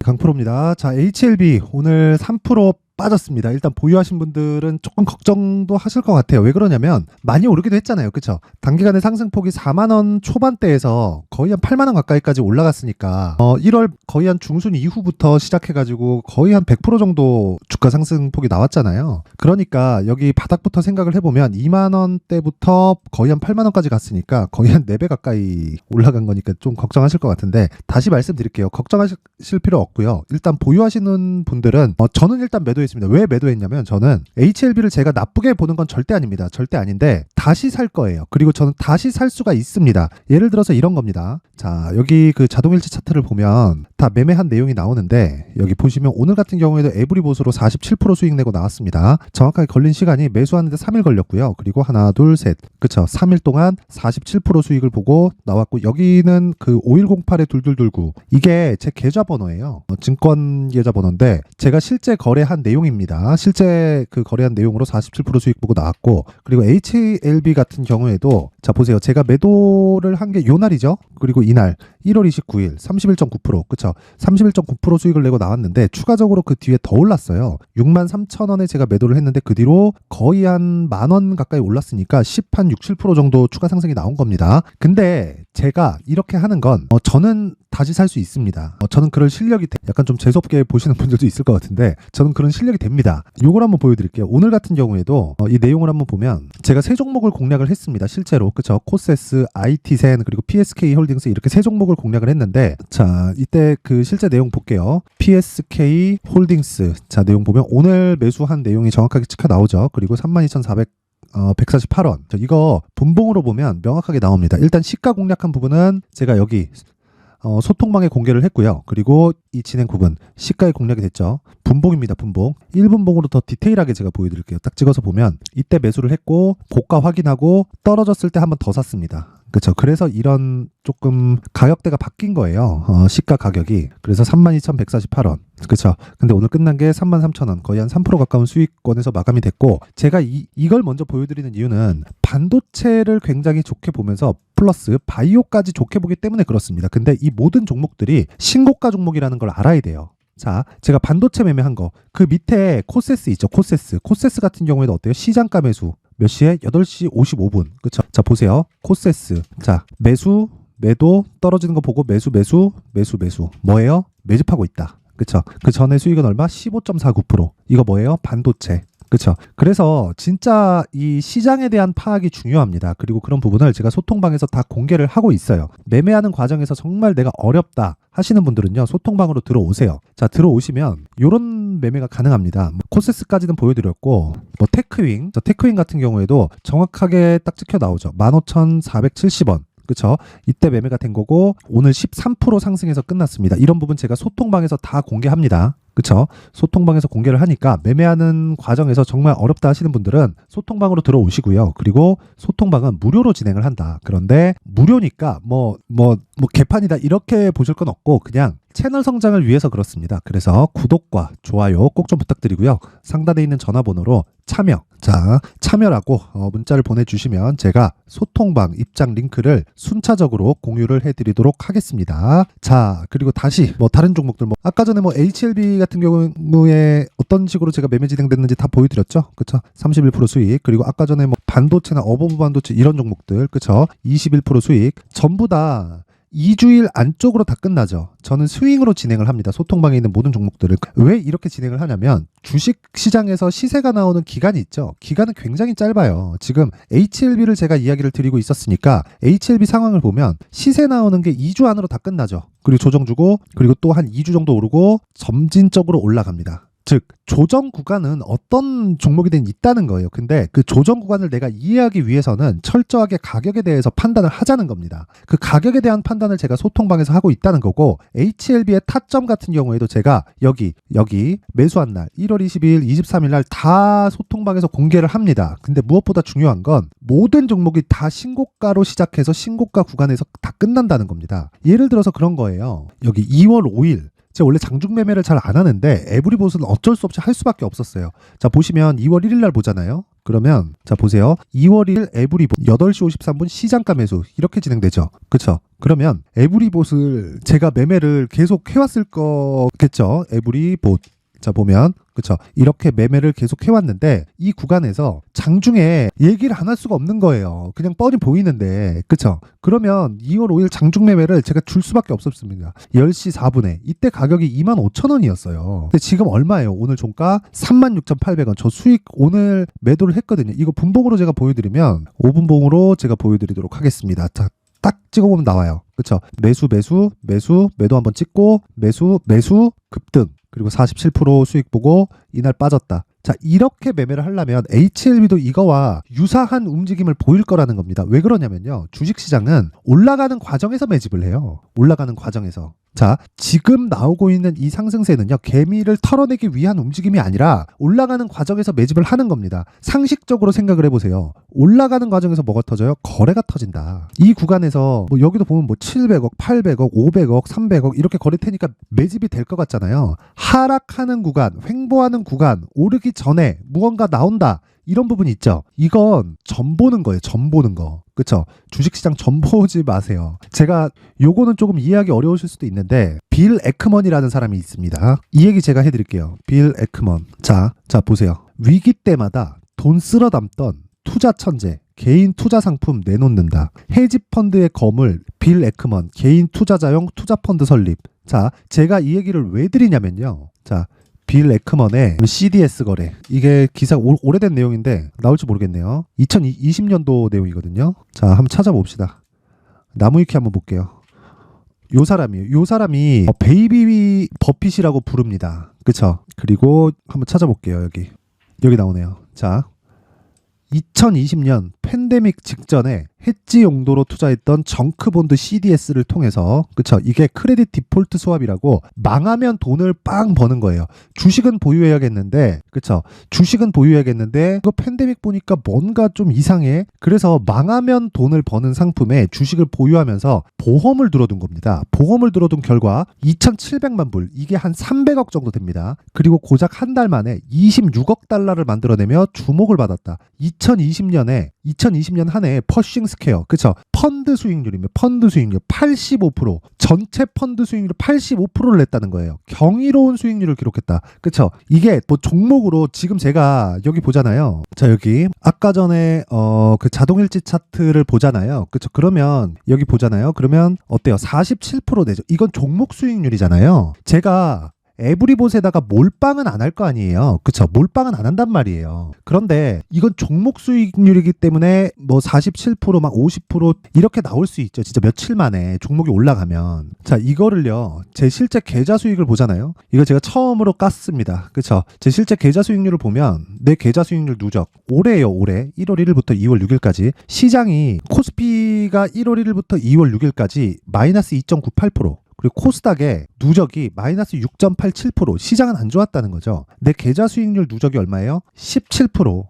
강프로입니다. 자, HLB 오늘 3% 빠졌습니다. 일단 보유하신 분들은 조금 걱정도 하실 것 같아요. 왜 그러냐면 많이 오르기도 했잖아요. 그쵸? 단기간에 상승폭이 4만원 초반대에서 거의 한 8만원 가까이까지 올라갔으니까 1월 거의 한 중순 이후부터 시작해가지고 거의 한 100% 정도 주가 상승폭이 나왔잖아요. 그러니까 여기 바닥부터 생각을 해보면 2만원대부터 거의 한 8만원까지 갔으니까 거의 한 4배 가까이 올라간 거니까 좀 걱정하실 것 같은데, 다시 말씀드릴게요. 걱정하실 필요 없고요. 일단 보유하시는 분들은 저는 일단 매도했습니다. 왜 매도했냐면, 저는 HLB를 제가 나쁘게 보는 건 절대 아닙니다. 절대 아닌데 다시 살 거예요. 그리고 저는 다시 살 수가 있습니다. 예를 들어서 이런 겁니다. 자, 여기 그 자동일치 차트를 보면 다 매매한 내용이 나오는데, 여기 보시면 오늘 같은 경우에도 에브리봇으로 47% 수익 내고 나왔습니다. 정확하게 걸린 시간이 매수하는데 3일 걸렸고요. 그리고 하나 둘 셋, 그쵸, 3일 동안 47% 수익을 보고 나왔고, 여기는 그 5108에 2229, 이게 제 계좌번호예요. 증권 계좌번호인데 제가 실제 거래한 내용입니다. 실제 그 거래한 내용으로 47% 수익 보고 나왔고, 그리고 HLB 같은 경우에도 자 보세요. 제가 매도를 한 게 요 날이죠. 그리고 이날 1월 29일 31.9%, 그쵸, 31.9% 수익을 내고 나왔는데, 추가적으로 그 뒤에 더 올랐어요. 63,000원에 제가 매도를 했는데 그 뒤로 거의 한 만원 가까이 올랐으니까 10한 6, 7% 정도 추가 상승이 나온 겁니다. 근데 제가 이렇게 하는 건 저는 다시 살 수 있습니다. 저는 그럴 실력이 약간 좀 재수없게 보시는 분들도 있을 것 같은데, 저는 그런 실력이 됩니다. 요걸 한번 보여드릴게요. 오늘 같은 경우에도 이 내용을 한번 보면 제가 세 종목을 공략을 했습니다. 실제로, 그쵸, 코세스, IT센, 그리고 PSK 홀딩스, 이렇게 세 종목을 공략을 했는데, 자 이때 그 실제 내용 볼게요. PSK 홀딩스, 자 내용 보면 오늘 매수한 내용이 정확하게 찍혀 나오죠. 그리고 32,148원. 이거 분봉으로 보면 명확하게 나옵니다. 일단 시가 공략한 부분은 제가 여기 소통방에 공개를 했고요. 그리고 이 진행 부분 시가에 공략이 됐죠. 분봉입니다. 분봉. 1분봉으로 더 디테일하게 제가 보여드릴게요. 딱 찍어서 보면 이때 매수를 했고, 고가 확인하고 떨어졌을 때 한 번 더 샀습니다. 그렇죠. 그래서 이런 조금 가격대가 바뀐 거예요. 시가 가격이. 그래서 32,148원. 그렇죠. 근데 오늘 끝난 게 33,000원. 거의 한 3% 가까운 수익권에서 마감이 됐고, 제가 이걸 먼저 보여드리는 이유는 반도체를 굉장히 좋게 보면서 플러스 바이오까지 좋게 보기 때문에 그렇습니다. 근데 이 모든 종목들이 신고가 종목이라는 걸 알아야 돼요. 자, 제가 반도체 매매한 거, 그 밑에 코세스 있죠. 코세스 같은 경우에도 어때요? 시장가 매수 몇 시에? 8시 55분. 그쵸? 자, 보세요. 코세스. 자, 매수, 매도, 떨어지는 거 보고 매수. 뭐예요? 매집하고 있다. 그쵸? 그 전에 수익은 얼마? 15.49%. 이거 뭐예요? 반도체. 그렇죠. 그래서 진짜 이 시장에 대한 파악이 중요합니다. 그리고 그런 부분을 제가 소통방에서 다 공개를 하고 있어요. 매매하는 과정에서 정말 내가 어렵다 하시는 분들은요, 소통방으로 들어오세요. 자, 들어오시면 이런 매매가 가능합니다. 코세스까지는 보여드렸고, 테크윙, 테크윙 같은 경우에도 정확하게 딱 찍혀 나오죠. 15,470원. 그쵸? 이때 매매가 된 거고, 오늘 13% 상승해서 끝났습니다. 이런 부분 제가 소통방에서 다 공개합니다. 그쵸? 소통방에서 공개를 하니까 매매하는 과정에서 정말 어렵다 하시는 분들은 소통방으로 들어오시고요. 그리고 소통방은 무료로 진행을 한다. 그런데 무료니까 개판이다 이렇게 보실 건 없고, 그냥 채널 성장을 위해서 그렇습니다. 그래서 구독과 좋아요 꼭 좀 부탁드리고요. 상단에 있는 전화번호로 참여라고 문자를 보내주시면 제가 소통방 입장 링크를 순차적으로 공유를 해드리도록 하겠습니다. 자, 그리고 다시 다른 종목들, 아까 전에 HLB 같은 경우에 어떤 식으로 제가 매매 진행됐는지 다 보여드렸죠. 그쵸? 31% 수익. 그리고 아까 전에 반도체나 어버브 반도체 이런 종목들, 그쵸? 21% 수익. 전부 다 2주일 안쪽으로 다 끝나죠. 저는 스윙으로 진행을 합니다. 소통방에 있는 모든 종목들을. 왜 이렇게 진행을 하냐면, 주식 시장에서 시세가 나오는 기간이 있죠. 기간은 굉장히 짧아요. 지금 HLB를 제가 이야기를 드리고 있었으니까 HLB 상황을 보면 시세 나오는 게 2주 안으로 다 끝나죠. 그리고 조정 주고, 그리고 또 한 2주 정도 오르고 점진적으로 올라갑니다. 즉, 조정 구간은 어떤 종목이든 있다는 거예요. 근데 그 조정 구간을 내가 이해하기 위해서는 철저하게 가격에 대해서 판단을 하자는 겁니다. 그 가격에 대한 판단을 제가 소통방에서 하고 있다는 거고, HLB의 타점 같은 경우에도 제가 여기 매수한 날 1월 22일, 23일 날 다 소통방에서 공개를 합니다. 근데 무엇보다 중요한 건 모든 종목이 다 신고가로 시작해서 신고가 구간에서 다 끝난다는 겁니다. 예를 들어서 그런 거예요. 여기 2월 5일, 제가 원래 장중 매매를 잘 안 하는데 에브리봇은 어쩔 수 없이 할 수밖에 없었어요. 자, 보시면 2월 1일 날 보잖아요. 그러면 자 보세요. 2월 1일 에브리봇 8시 53분 시장가 매수 이렇게 진행되죠. 그쵸? 그러면 에브리봇을 제가 매매를 계속 해왔을 거겠죠. 에브리봇. 자 보면 그쵸, 이렇게 매매를 계속 해왔는데 이 구간에서 장중에 얘기를 안 할 수가 없는 거예요. 그냥 뻔히 보이는데 그쵸. 그러면 2월 5일 장중 매매를 제가 줄 수밖에 없었습니다. 10시 4분에 이때 가격이 25,000원이었어요 근데 지금 얼마예요? 오늘 종가 36,800원. 저 수익 오늘 매도를 했거든요. 이거 분봉으로 제가 보여드리면 5분봉으로 제가 보여드리도록 하겠습니다. 자, 딱 찍어보면 나와요. 그쵸? 매수 매도 한번 찍고 매수 급등, 그리고 47% 수익 보고 이날 빠졌다. 자, 이렇게 매매를 하려면 HLB도 이거와 유사한 움직임을 보일 거라는 겁니다. 왜 그러냐면요, 주식시장은 올라가는 과정에서 매집을 해요. 올라가는 과정에서. 자, 지금 나오고 있는 이 상승세는요, 개미를 털어내기 위한 움직임이 아니라 올라가는 과정에서 매집을 하는 겁니다. 상식적으로 생각을 해보세요. 올라가는 과정에서 뭐가 터져요? 거래가 터진다. 이 구간에서 뭐 여기도 보면 뭐 700억, 800억, 500억, 300억 이렇게 거래 테니까 매집이 될 것 같잖아요. 하락하는 구간, 횡보하는 구간, 오르기 전에 무언가 나온다. 이런 부분이 있죠. 이건 점 보는 거예요. 점 보는 거. 그쵸? 주식시장 점 보지 마세요. 제가 요거는 조금 이해하기 어려우실 수도 있는데 빌 에크먼이라는 사람이 있습니다. 이 얘기 제가 해드릴게요. 빌 에크먼. 자 보세요. 위기 때마다 돈 쓸어 담던 투자 천재, 개인 투자 상품 내놓는다. 헤지펀드의 거물 빌 에크먼, 개인 투자자용 투자펀드 설립. 자, 제가 이 얘기를 왜 드리냐면요. 자, 빌 에크먼의 CDS 거래. 이게 기사 오래된 내용인데 나올지 모르겠네요. 2020년도 내용이거든요. 자, 한번 찾아봅시다. 나무위키 한번 볼게요. 요 사람이 베이비 버핏이라고 부릅니다. 그쵸? 그리고 한번 찾아볼게요. 여기 나오네요. 자, 2020년 팬데믹 직전에 해지 용도로 투자했던 정크본드 CDS를 통해서, 그쵸, 이게 크레딧 디폴트 스왑이라고 망하면 돈을 빵 버는 거예요. 주식은 보유해야겠는데, 그쵸, 주식은 보유해야겠는데 이거 팬데믹 보니까 뭔가 좀 이상해. 그래서 망하면 돈을 버는 상품에 주식을 보유하면서 보험을 들어둔 겁니다. 보험을 들어둔 결과 2,700만 불, 이게 한 300억 정도 됩니다. 그리고 고작 한 달 만에 26억 달러를 만들어내며 주목을 받았다. 2020년 한 해에 퍼싱 스퀘어, 그쵸? 펀드 수익률이면 펀드 수익률 85%, 전체 펀드 수익률 85%를 냈다는 거예요. 경이로운 수익률을 기록했다. 그쵸? 이게 뭐 종목으로 지금 제가 여기 보잖아요. 자, 여기 아까 전에 그 자동일지 차트를 보잖아요. 그쵸? 그러면 여기 보잖아요. 그러면 어때요? 47% 내죠. 이건 종목 수익률이잖아요. 제가 에브리봇에다가 몰빵은 안 할 거 아니에요. 그쵸? 몰빵은 안 한단 말이에요. 그런데 이건 종목 수익률이기 때문에 뭐 47%, 막 50% 이렇게 나올 수 있죠. 진짜 며칠 만에 종목이 올라가면. 자, 이거를요, 제 실제 계좌 수익을 보잖아요. 이거 제가 처음으로 깠습니다. 그쵸? 제 실제 계좌 수익률을 보면 내 계좌 수익률 누적 올해예요. 올해 1월 1일부터 2월 6일까지 시장이 코스피가 1월 1일부터 2월 6일까지 마이너스 2.98%, 그리고 코스닥의 누적이 마이너스 6.87%. 시장은 안 좋았다는 거죠. 내 계좌 수익률 누적이 얼마예요? 17%.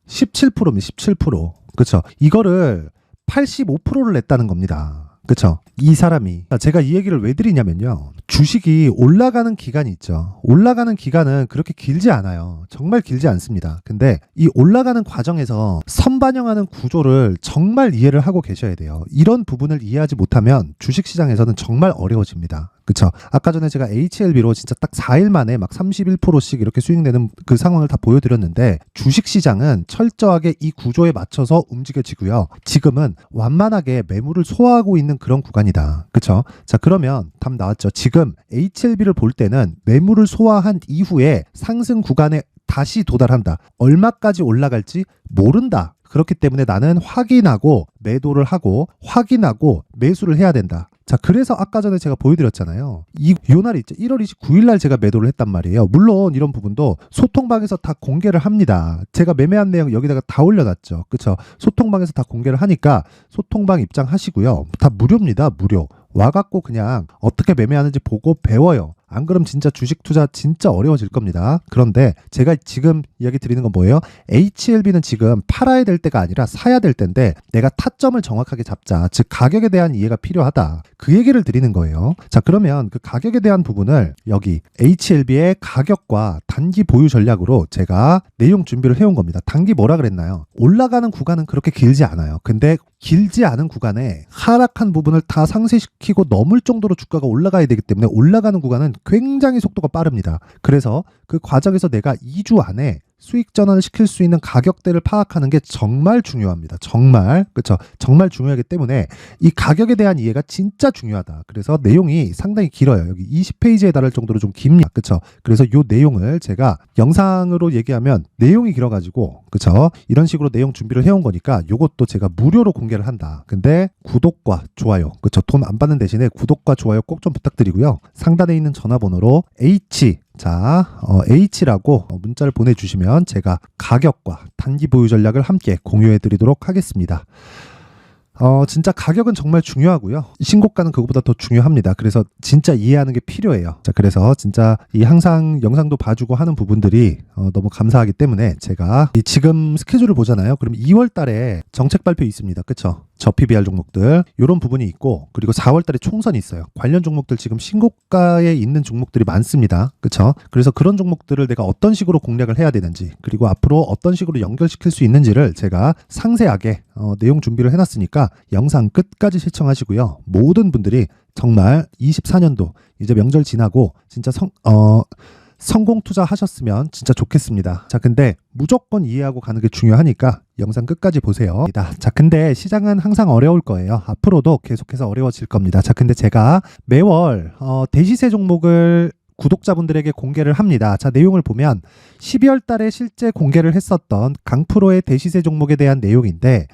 17%면 17%. 그쵸? 이거를 85%를 냈다는 겁니다. 그쵸? 이 사람이. 제가 이 얘기를 왜 드리냐면요, 주식이 올라가는 기간이 있죠. 올라가는 기간은 그렇게 길지 않아요. 정말 길지 않습니다. 근데 이 올라가는 과정에서 선반영하는 구조를 정말 이해를 하고 계셔야 돼요. 이런 부분을 이해하지 못하면 주식시장에서는 정말 어려워집니다. 그쵸? 아까 전에 제가 HLB로 진짜 딱 4일 만에 막 31%씩 이렇게 수익 내는 그 상황을 다 보여드렸는데, 주식시장은 철저하게 이 구조에 맞춰서 움직여지고요. 지금은 완만하게 매물을 소화하고 있는 그런 구간이다. 그쵸? 자, 그러면 답 나왔죠. 지금 HLB를 볼 때는 매물을 소화한 이후에 상승 구간에 다시 도달한다. 얼마까지 올라갈지 모른다. 그렇기 때문에 나는 확인하고 매도를 하고 확인하고 매수를 해야 된다. 자, 그래서 아까 전에 제가 보여드렸잖아요. 요 날이 있죠. 1월 29일 날 제가 매도를 했단 말이에요. 물론 이런 부분도 소통방에서 다 공개를 합니다. 제가 매매한 내용 여기다가 다 올려놨죠. 그쵸? 소통방에서 다 공개를 하니까 소통방 입장하시고요. 다 무료입니다. 무료. 와갖고 그냥 어떻게 매매하는지 보고 배워요. 안 그럼 진짜 주식 투자 진짜 어려워질 겁니다. 그런데 제가 지금 이야기 드리는 건 뭐예요? HLB는 지금 팔아야 될 때가 아니라 사야 될 때인데 내가 타점을 정확하게 잡자. 즉 가격에 대한 이해가 필요하다. 그 얘기를 드리는 거예요. 자, 그러면 그 가격에 대한 부분을 여기 HLB의 가격과 단기 보유 전략으로 제가 내용 준비를 해온 겁니다. 단기 뭐라 그랬나요? 올라가는 구간은 그렇게 길지 않아요. 근데 길지 않은 구간에 하락한 부분을 다 상쇄시키고 넘을 정도로 주가가 올라가야 되기 때문에 올라가는 구간은 굉장히 속도가 빠릅니다. 그래서 그 과정에서 내가 2주 안에 수익 전환을 시킬 수 있는 가격대를 파악하는 게 정말 중요합니다. 정말, 그렇죠? 정말 중요하기 때문에 이 가격에 대한 이해가 진짜 중요하다. 그래서 내용이 상당히 길어요. 여기 20페이지에 달할 정도로 좀 깁니다. 그렇죠? 그래서 이 내용을 제가 영상으로 얘기하면 내용이 길어가지고, 그렇죠? 이런 식으로 내용 준비를 해온 거니까 이것도 제가 무료로 공개를 한다. 근데 구독과 좋아요, 그렇죠? 돈 안 받는 대신에 구독과 좋아요 꼭 좀 부탁드리고요. 상단에 있는 전화번호로 H라고 문자를 보내주시면 제가 가격과 단기 보유 전략을 함께 공유해 드리도록 하겠습니다. 진짜 가격은 정말 중요하고요. 신고가는 그것보다 더 중요합니다. 그래서 진짜 이해하는 게 필요해요. 자, 그래서 진짜 이 항상 영상도 봐주고 하는 부분들이 너무 감사하기 때문에 제가 지금 스케줄을 보잖아요. 그럼 2월 달에 정책 발표 있습니다. 그쵸? 저 PBR 종목들 이런 부분이 있고, 그리고 4월 달에 총선이 있어요. 관련 종목들 지금 신고가에 있는 종목들이 많습니다. 그쵸? 그래서 그런 종목들을 내가 어떤 식으로 공략을 해야 되는지, 그리고 앞으로 어떤 식으로 연결시킬 수 있는지를 제가 상세하게 내용 준비를 해놨으니까 영상 끝까지 시청하시고요. 모든 분들이 정말 24년도 이제 명절 지나고 진짜 성공 투자하셨으면 진짜 좋겠습니다. 자, 근데 무조건 이해하고 가는 게 중요하니까 영상 끝까지 보세요. 자, 근데 시장은 항상 어려울 거예요. 앞으로도 계속해서 어려워질 겁니다. 자, 근데 제가 매월 대시세 종목을 구독자분들에게 공개를 합니다. 자, 내용을 보면 12월 달에 실제 공개를 했었던 강프로의 대시세 종목에 대한 내용인데,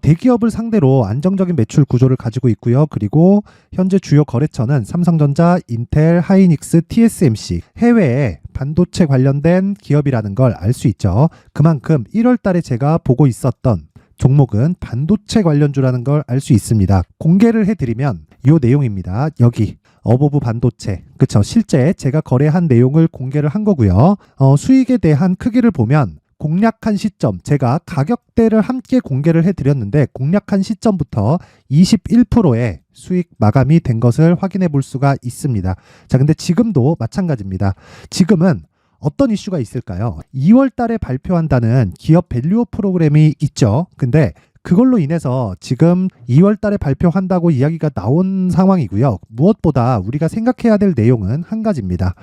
대기업을 상대로 안정적인 매출 구조를 가지고 있고요. 그리고 현재 주요 거래처는 삼성전자, 인텔, 하이닉스, TSMC, 해외에 반도체 관련된 기업이라는 걸 알 수 있죠. 그만큼 1월 달에 제가 보고 있었던 종목은 반도체 관련주라는 걸 알 수 있습니다. 공개를 해드리면 이 내용입니다. 여기 어버브 반도체, 그쵸? 실제 제가 거래한 내용을 공개를 한 거고요. 수익에 대한 크기를 보면 공략한 시점, 제가 가격대를 함께 공개를 해드렸는데 공략한 시점부터 21%의 수익 마감이 된 것을 확인해 볼 수가 있습니다. 자, 근데 지금도 마찬가지입니다. 지금은 어떤 이슈가 있을까요? 2월 달에 발표한다는 기업 밸류업 프로그램이 있죠. 근데 그걸로 인해서 지금 2월 달에 발표한다고 이야기가 나온 상황이고요. 무엇보다 우리가 생각해야 될 내용은 한 가지입니다.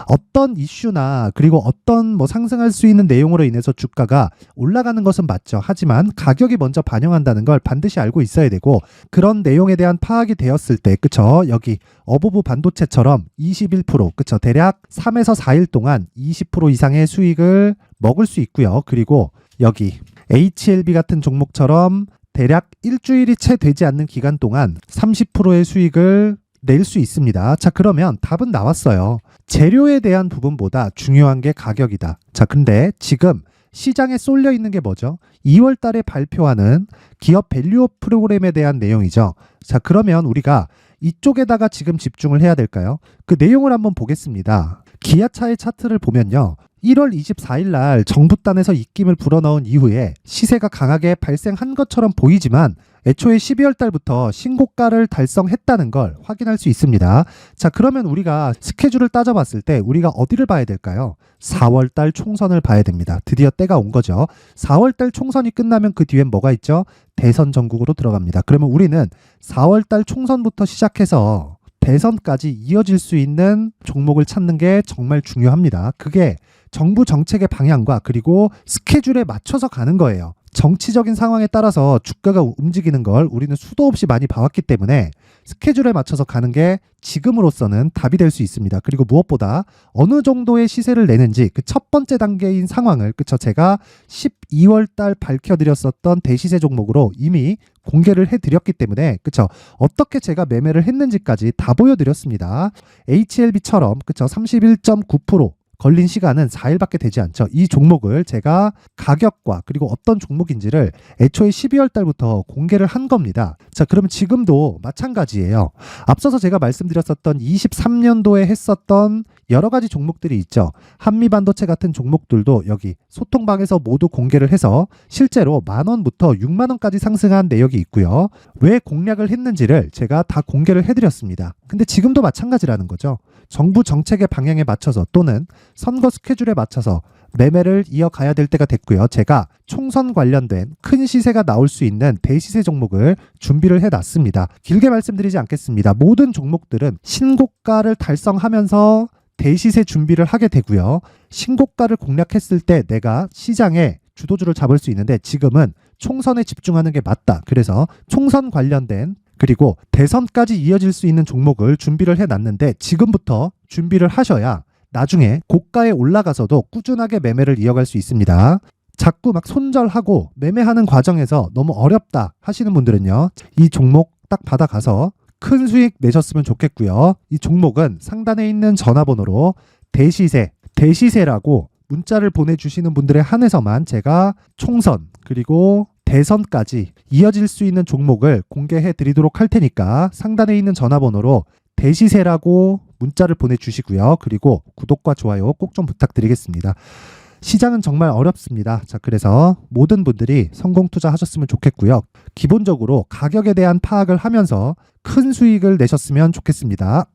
어떤 이슈나 그리고 어떤 상승할 수 있는 내용으로 인해서 주가가 올라가는 것은 맞죠. 하지만 가격이 먼저 반영한다는 걸 반드시 알고 있어야 되고, 그런 내용에 대한 파악이 되었을 때, 그쵸? 여기 어버브 반도체처럼 21%, 그쵸? 대략 3에서 4일 동안 20% 이상의 수익을 먹을 수 있고요. 그리고 여기 HLB 같은 종목처럼 대략 일주일이 채 되지 않는 기간 동안 30%의 수익을 낼 수 있습니다. 자, 그러면 답은 나왔어요. 재료에 대한 부분보다 중요한 게 가격이다. 자, 근데 지금 시장에 쏠려 있는 게 뭐죠? 2월 달에 발표하는 기업 밸류업 프로그램에 대한 내용이죠. 자, 그러면 우리가 이쪽에다가 지금 집중을 해야 될까요? 그 내용을 한번 보겠습니다. 기아차의 차트를 보면요. 1월 24일 날 정부단에서 입김을 불어넣은 이후에 시세가 강하게 발생한 것처럼 보이지만 애초에 12월 달부터 신고가를 달성했다는 걸 확인할 수 있습니다. 자, 그러면 우리가 스케줄을 따져봤을 때 우리가 어디를 봐야 될까요? 4월 달 총선을 봐야 됩니다. 드디어 때가 온 거죠. 4월 달 총선이 끝나면 그 뒤엔 뭐가 있죠? 대선 전국으로 들어갑니다. 그러면 우리는 4월 달 총선부터 시작해서 대선까지 이어질 수 있는 종목을 찾는 게 정말 중요합니다. 그게 정부 정책의 방향과 그리고 스케줄에 맞춰서 가는 거예요. 정치적인 상황에 따라서 주가가 움직이는 걸 우리는 수도 없이 많이 봐왔기 때문에 스케줄에 맞춰서 가는 게 지금으로서는 답이 될 수 있습니다. 그리고 무엇보다 어느 정도의 시세를 내는지 그 첫 번째 단계인 상황을, 그쵸? 제가 12월 달 밝혀드렸었던 대시세 종목으로 이미 공개를 해드렸기 때문에, 그쵸? 어떻게 제가 매매를 했는지까지 다 보여드렸습니다. HLB처럼, 그쵸? 31.9%, 걸린 시간은 4일밖에 되지 않죠. 이 종목을 제가 가격과 그리고 어떤 종목인지를 애초에 12월 달부터 공개를 한 겁니다. 자, 그러면 지금도 마찬가지예요. 앞서서 제가 말씀드렸었던 23년도에 했었던 여러 가지 종목들이 있죠. 한미반도체 같은 종목들도 여기 소통방에서 모두 공개를 해서 실제로 10,000원부터 60,000원까지 상승한 내역이 있고요. 왜 공략을 했는지를 제가 다 공개를 해드렸습니다. 근데 지금도 마찬가지라는 거죠. 정부 정책의 방향에 맞춰서 또는 선거 스케줄에 맞춰서 매매를 이어가야 될 때가 됐고요. 제가 총선 관련된 큰 시세가 나올 수 있는 대시세 종목을 준비를 해놨습니다. 길게 말씀드리지 않겠습니다. 모든 종목들은 신고가를 달성하면서 대시세 준비를 하게 되고요. 신고가를 공략했을 때 내가 시장에 주도주를 잡을 수 있는데 지금은 총선에 집중하는 게 맞다. 그래서 총선 관련된 그리고 대선까지 이어질 수 있는 종목을 준비를 해놨는데 지금부터 준비를 하셔야 나중에 고가에 올라가서도 꾸준하게 매매를 이어갈 수 있습니다. 자꾸 막 손절하고 매매하는 과정에서 너무 어렵다 하시는 분들은요. 이 종목 딱 받아가서 큰 수익 내셨으면 좋겠고요. 이 종목은 상단에 있는 전화번호로 대시세라고 문자를 보내주시는 분들에 한해서만 제가 총선 그리고 대선까지 이어질 수 있는 종목을 공개해 드리도록 할 테니까 상단에 있는 전화번호로 대시세라고 문자를 보내주시고요. 그리고 구독과 좋아요 꼭 좀 부탁드리겠습니다. 시장은 정말 어렵습니다. 자, 그래서 모든 분들이 성공 투자하셨으면 좋겠고요. 기본적으로 가격에 대한 파악을 하면서 큰 수익을 내셨으면 좋겠습니다.